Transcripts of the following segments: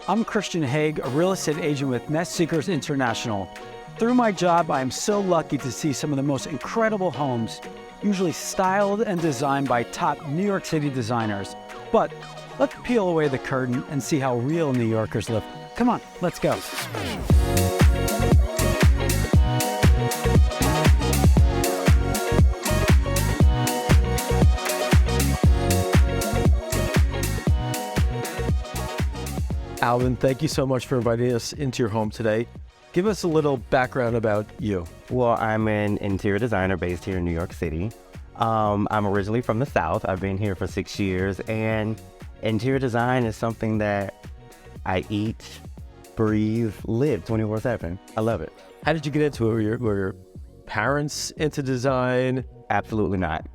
I'm Christian Haag, a real estate agent with Nest Seekers International. Through my job, I am so lucky to see some of the most incredible homes, usually styled and designed by top New York City designers. But let's peel away the curtain and see how real New Yorkers live. Come on, let's go. Alvin, thank you so much for inviting us into your home today. Give us a little background about you. Well, I'm an interior designer based here in New York City. I'm originally from the South. I've been here for 6 years, and interior design is something that I eat, breathe, live 24/7. I love it. How did you get into it? Were your parents into design? Absolutely not.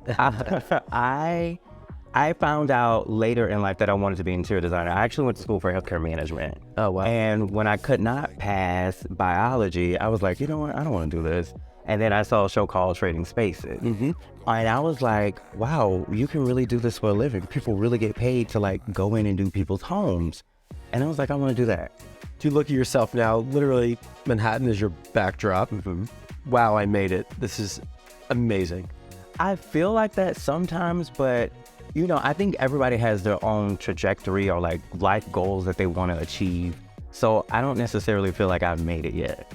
I found out later in life that I wanted to be an interior designer. I actually went to school for healthcare management. Oh, wow. And when I could not pass biology, I was like, you know what? I don't want to do this. And then I saw a show called Trading Spaces. And I was like, wow, you can really do this for a living. People really get paid to like go in and do people's homes. And I was like, I want to do that. Do you look at yourself now, literally Manhattan is your backdrop. Wow, I made it. This is amazing. I feel like that sometimes, but you know, I think everybody has their own trajectory or like life goals that they want to achieve. So I don't necessarily feel like I've made it yet.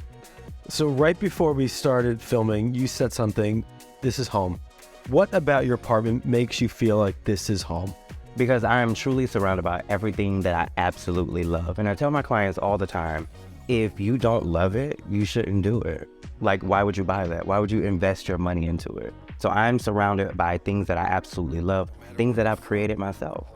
So right before we started filming, you said something, this is home. What about your apartment makes you feel like this is home? Because I am truly surrounded by everything that I absolutely love. And I tell my clients all the time, if you don't love it, you shouldn't do it. Like, why would you buy that? Why would you invest your money into it? So I'm surrounded by things that I absolutely love, things that I've created myself.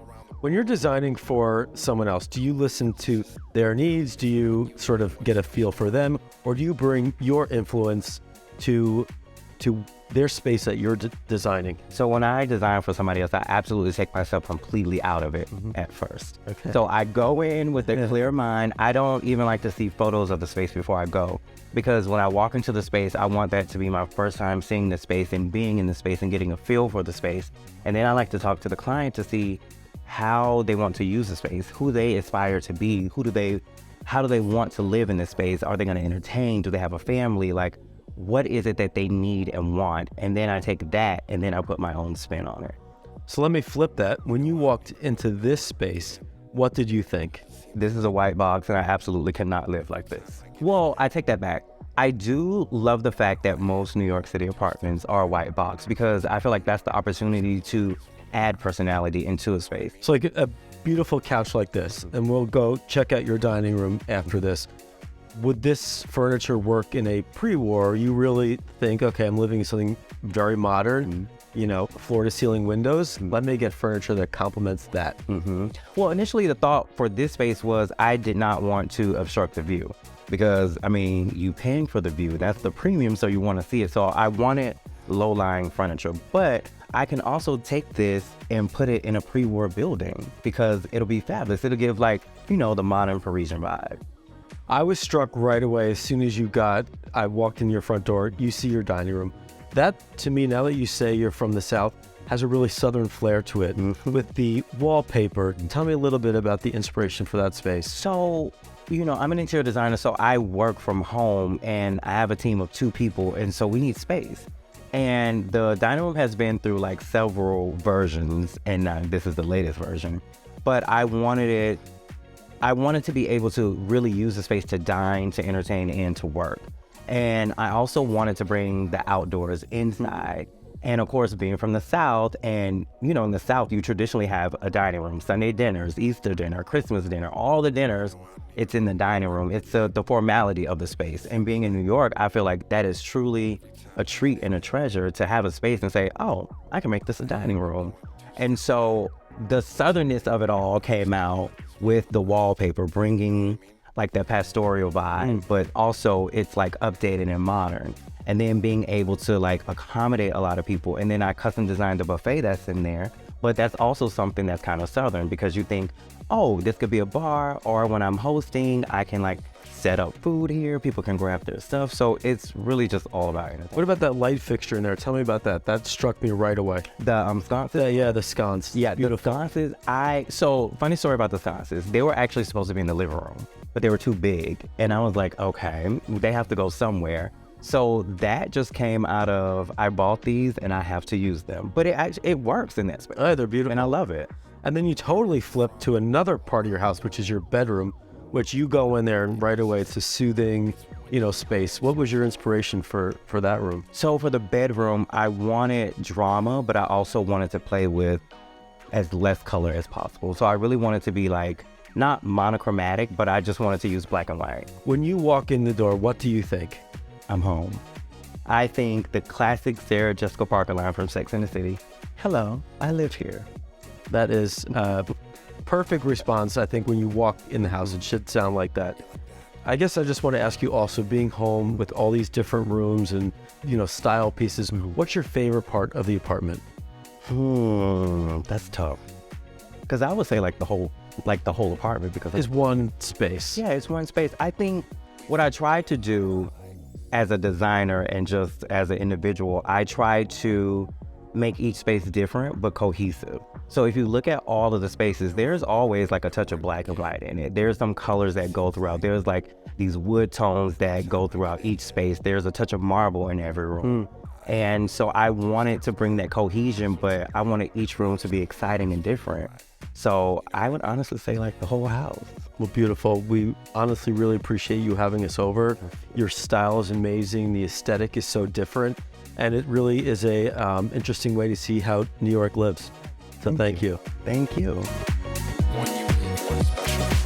When you're designing for someone else, do you listen to their needs? Do you sort of get a feel for them? Or do you bring your influence to their space that you're designing? So when I design for somebody else, I absolutely take myself completely out of it at first. Okay. So I go in with a clear mind. I don't even like to see photos of the space before I go, because when I walk into the space, I want that to be my first time seeing the space and being in the space and getting a feel for the space. And then I like to talk to the client to see how they want to use the space, who they aspire to be, how do they want to live in this space? Are they going to entertain? Do they have a family? Like, what is it that they need and want? And then I take that and then I put my own spin on it. So let me flip that. When you walked into this space, what did you think? This is a white box and I absolutely cannot live like this. Well, I take that back. I do love the fact that most New York City apartments are a white box, because I feel like that's the opportunity to add personality into a space. So like a beautiful couch like this, and we'll go check out your dining room after this. Would this furniture work in a pre-war? You really think, okay, I'm living in something very modern, you know, floor to ceiling windows. Let me get furniture that complements that. Well, initially the thought for this space was I did not want to obstruct the view, because I mean, you paying for the view, that's the premium, so you want to see it. So I wanted low-lying furniture, but I can also take this and put it in a pre-war building because it'll be fabulous. It'll give, like, you know, the modern Parisian vibe. I was struck right away as soon as I walked in your front door, you see your dining room. That, to me, now that you say you're from the South, has a really Southern flair to it. With the wallpaper, tell me a little bit about the inspiration for that space. So, you know, I'm an interior designer, so I work from home and I have a team of 2 people, and so we need space. And the dining room has been through like several versions, and this is the latest version. But I wanted to be able to really use the space to dine, to entertain, and to work. And I also wanted to bring the outdoors inside. And of course, being from the South, and you know, in the South, you traditionally have a dining room, Sunday dinners, Easter dinner, Christmas dinner, all the dinners, it's in the dining room. It's the formality of the space. And being in New York, I feel like that is truly a treat and a treasure to have a space and say, oh, I can make this a dining room. And so the southernness of it all came out with the wallpaper, bringing like that pastoral vibe, but also it's like updated and modern. And then being able to like accommodate a lot of people. And then I custom designed the buffet that's in there, but that's also something that's kind of Southern, because you think, oh, this could be a bar, or when I'm hosting, I can like set up food here. People can grab their stuff. So it's really just all about entertainment. What about that light fixture in there? Tell me about that. That struck me right away. The sconces? Yeah, the sconce. Yeah, Beautiful. the sconces, so funny story about the sconces. They were actually supposed to be in the living room, but they were too big. And I was like, okay, they have to go somewhere. So that just came out of, I bought these and I have to use them. But it works in that space. Oh, they're beautiful. And I love it. And then you totally flip to another part of your house, which is your bedroom, which you go in there and right away it's a soothing, space. What was your inspiration for that room? So for the bedroom, I wanted drama, but I also wanted to play with as less color as possible. So I really wanted to be like, not monochromatic, but I just wanted to use black and white. When you walk in the door, what do you think? I'm home. I think the classic Sarah Jessica Parker line from Sex and the City, hello, I live here. That is perfect response. I think when you walk in the house, it should sound like that. I guess I just want to ask you also, being home with all these different rooms and, style pieces, what's your favorite part of the apartment? That's tough. Because I would say like the whole apartment, because Is one space. yeah, it's one space. I think what I try to do as a designer and just as an individual, I try to make each space different but cohesive. So if you look at all of the spaces, there's always like a touch of black and white in it. There's some colors that go throughout. There's like these wood tones that go throughout each space. There's a touch of marble in every room. And so I wanted to bring that cohesion, but I wanted each room to be exciting and different. So I would honestly say like the whole house. Well, beautiful. We honestly really appreciate you having us over. Your style is amazing. The aesthetic is so different. And it really is a interesting way to see how New York lives. So thank you. Thank you. One unique, one special.